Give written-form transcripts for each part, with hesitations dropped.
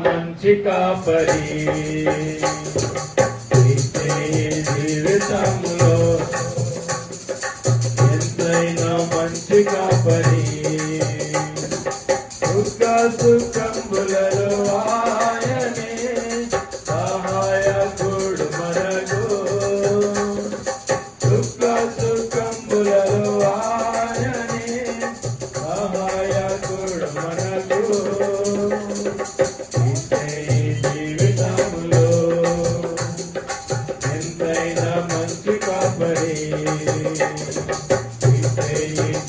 మంచి కాపరి జీవితంలో ఎంతైనా మంచి కాపరి సుఖంబులలో ఆయనే సహాయకుడు మనకు సుఖంబులలో ఆయనే సహాయకుడు మనకు జీవితంలో ఎంతైనా మంచి కాపరి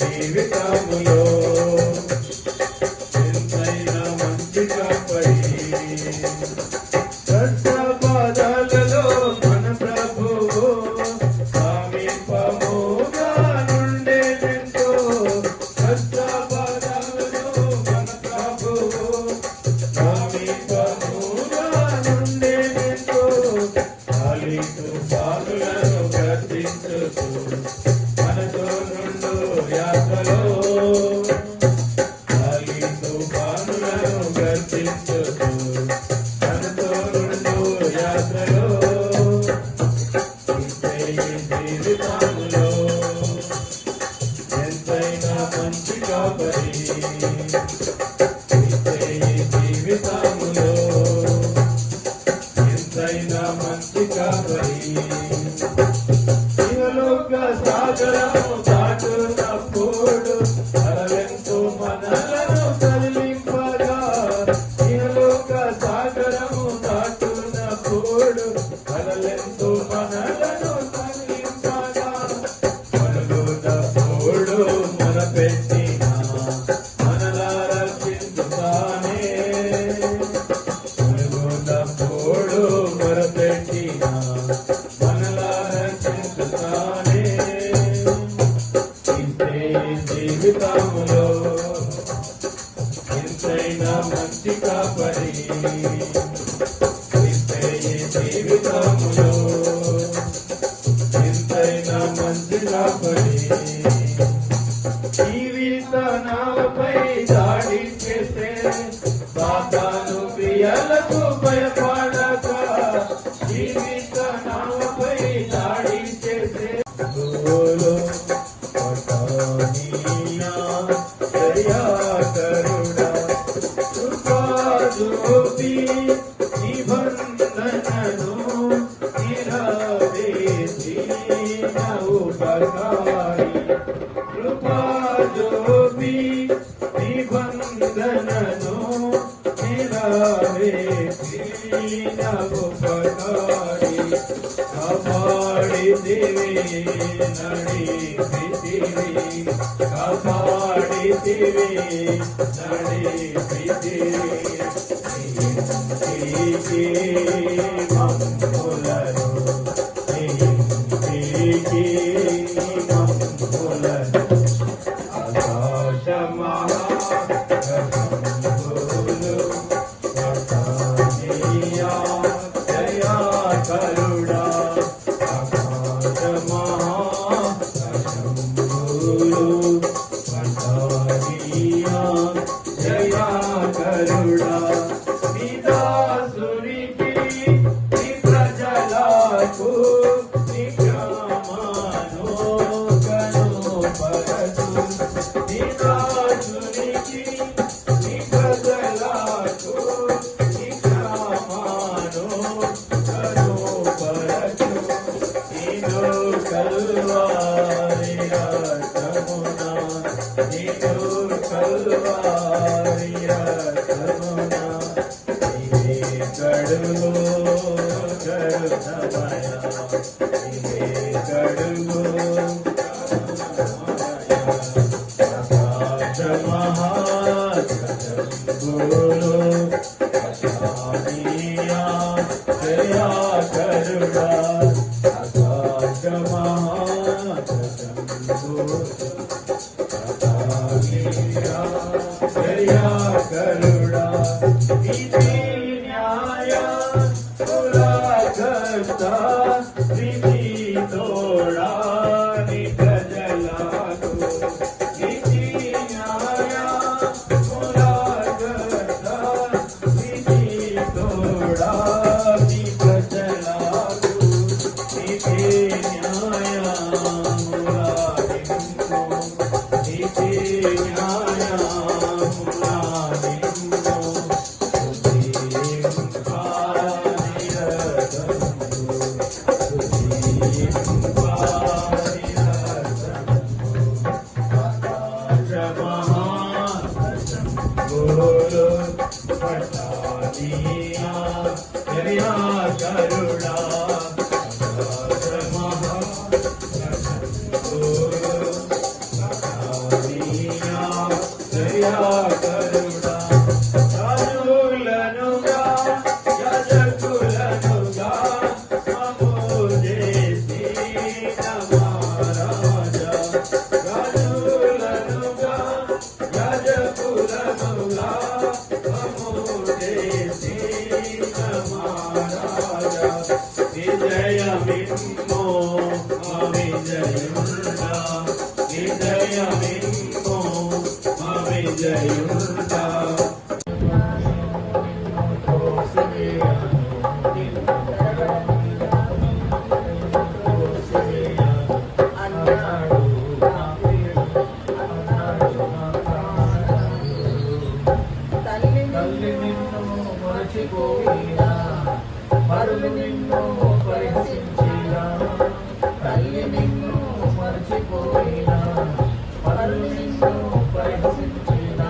జీవితంలో కష్టపదాలలో మన ప్రభువు సమీపముగా నుండెనెంతో కష్టపదాలలో మన ప్రభువు సమీపముగా నుండెనెంతో కాలితో పాలులను గర్తించుతూ మనతో నుండు యాత్రలో కాలితో పాలులను గర్తించుతూ జీవితంలో ఎంతైనా మంచి కాపరి జీవితంలో ఎంతైనా మంచి కాపరి ఇహలోక సాగరము దాటునప్పుడు అరవెంతో మనలను కదిలింపగా ఇహలోక సాగరము దాటునప్పుడు అరవెంతో మనలను పెట్టిన మనలా రక్షించుతానే మునుగోడు మొరపెట్టిన మనలా రక్షించుతానే ఇంతే జీవితంలో ఎంతైనా మంచి కాపరి ఇంతే జీవితంలో ఎంతైనా మంచి కాపరి జీవితనాలపై దాడి చేసే సాతాను క్రియలకు భయపడక జీవితనాలపై దాడి చేసే దయాకరుడా కృపాజోతి నిబంధనను నిరవేసి ఉపకారి కృపాజోతి నిబంధనను నిరవేసి ఉపకారి కాపాడితివి నడిపితివి కాపాడితివి నడిపితివి ఇంటికి మమ్ములను ఇంటికి మమ్ములను ఆకాశమహాగణములు వర్తనీయా దయాకరుడా ఆకాశమహాగణములు వర్తనీయా దయాకరుడా నీ దాసునికి నీ ప్రజలకు నీ గ్రామాను కనుపరచు నీ దాసునికి నీ ప్రజలకు నీ గ్రామాను కనుపరచు నీలో కల్వారి రక్తమున నీలో కల్వారి రక్తమున నీవే కడుగు కరుణమయ నీవే కడుగు ఆకాశమహాగణములు వర్తనీయా దయాకరుడా ఆకాశమహాగణములు వర్తనీయా దయాకరుడా మరులు నిన్ను పరిహసించినా తల్లి నిన్ను మరచిపోయినా మరులు నిన్ను పరిహసించినా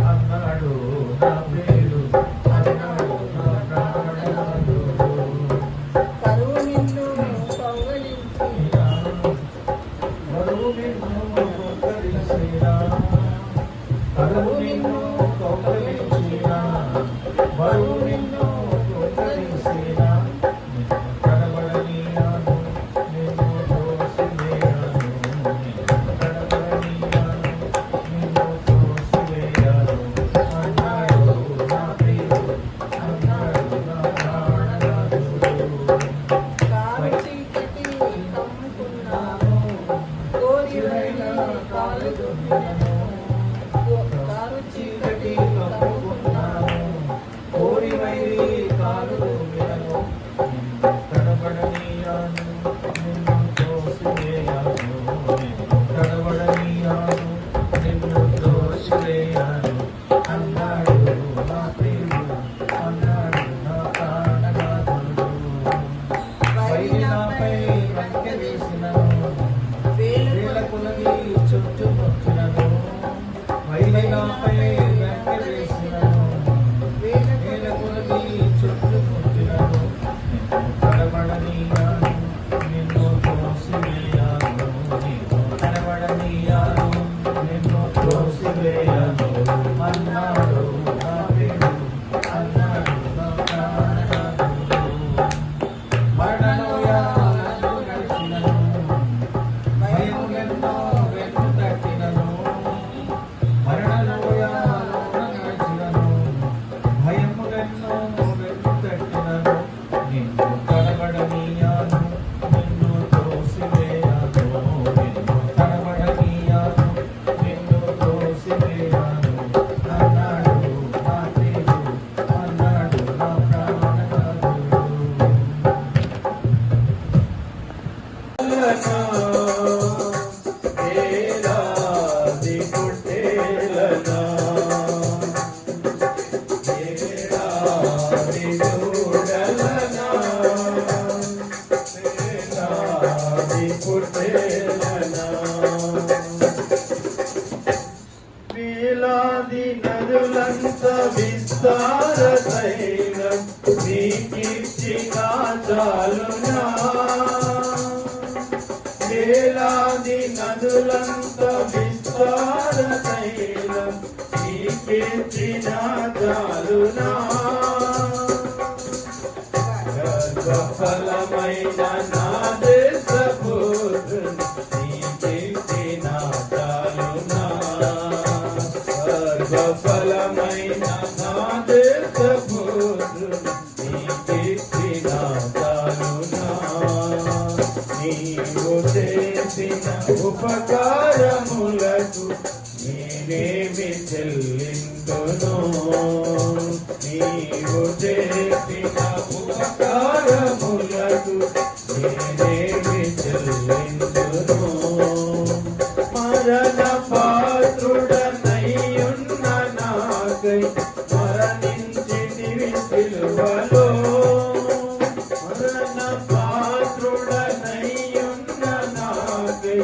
అన్నాడు నా పేరు అన్నాడు నా ప్రాణనాథుడు కరువు నిన్ను కౌగలించినా కరువు నిన్ను కౌగలించినా కరువు నిన్ను కౌగలించినా బరువు నిన్ను కౌగలించినా కనబడనీయాను నిన్ను తోసివేయాను కనబడనీయాను నిన్ను తోసివేయాను అన్నాడు నా ప్రియుడు అన్నాడు నా ప్రాణనాథుడు కారు చీకటి కమ్ముకున్నాను కోరివైన కాలు దుమ్మినను కారు చీకటి కమ్ముకున్నాను కోరివైరి కాలు దుమ్మినను కనబడనీయాను నిన్ను తోసివేయాను కనబడనీయాను నిన్ను తోసివేయాను అన్నాడు నా ప్రియుడు అన్నాడు నా ప్రాణనాథుడు వైరినాపై వెనక వేసినను వేల కొలది చుట్టుముట్టినను వైరినాపై వెనక వేసినను వేల కొలది చుట్టుముట్టినను కనబడనీయాను నిన్ను తోసివేయాను కనబడనీయాను నిన్ను తోసివేయాను అన్నాడు నా ప్రియుడు అన్నాడు నా ప్రాణనాథుడు మరణలోయలను నడిచినను భయములెన్నో వెన్నుతట్టినను మరణలోయలను నడిచినను భయములెన్నో వెన్నుతట్టినను నిన్ను కనబడనీయాను నిన్ను తోసివేయాను నిన్ను కనబడనీయాను నిన్ను తోసివేయాను అన్నాడు నా ప్రియుడు అన్నాడు నా ప్రాణనాథుడు ఏలాది పుట్టేలనా ఏలాది చూడలనా ఏలాది పుట్టేలనా వేలాది నదులంత విస్తార తైలం నీకిచ్చిన చాలునా వేలాది నదులంత విస్తార తైలం నీకిచ్చిన చాలునా గర్భఫలమైన నా దేశపు నీవు చేసిన ఉపకారములకు నేనేమి చెల్లిందును నీవు చేసిన ఉపకారములకు నేనేమి చెల్లిందును మరణ పాత్రుడనయ్యున్న నాకై మరణించితివి సిలువలో మరణ పాత్రుడనయ్యున్న నాకై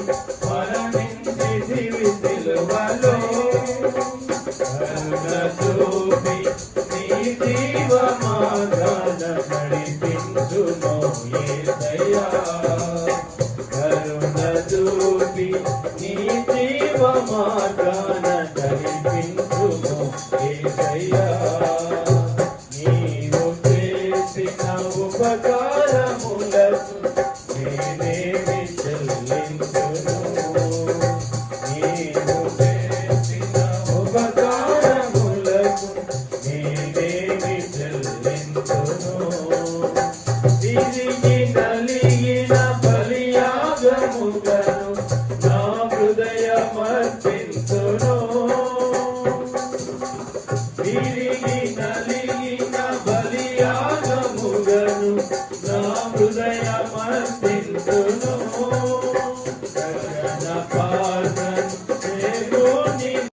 మరణించితివి సిలువలో కరుణ చూపి నీ జీవ మార్గాన నడిపించును యేసయ్యా కరుణ చూపి నీ జీవ మార్గాన నడిపించును యేసయ్యా నీవు చేసిన ఉపకారములకు నేనేమి చెల్లించును నీవు చేసిన ఉపకారములకు నేనేమి చెల్లించును తిరిగి నలిగిన బలియాగముగను నా హృదయమర్పించును తిరిగి నలిగిన బలియాగముగను నా హృదయమర్పించును గగన పార్వన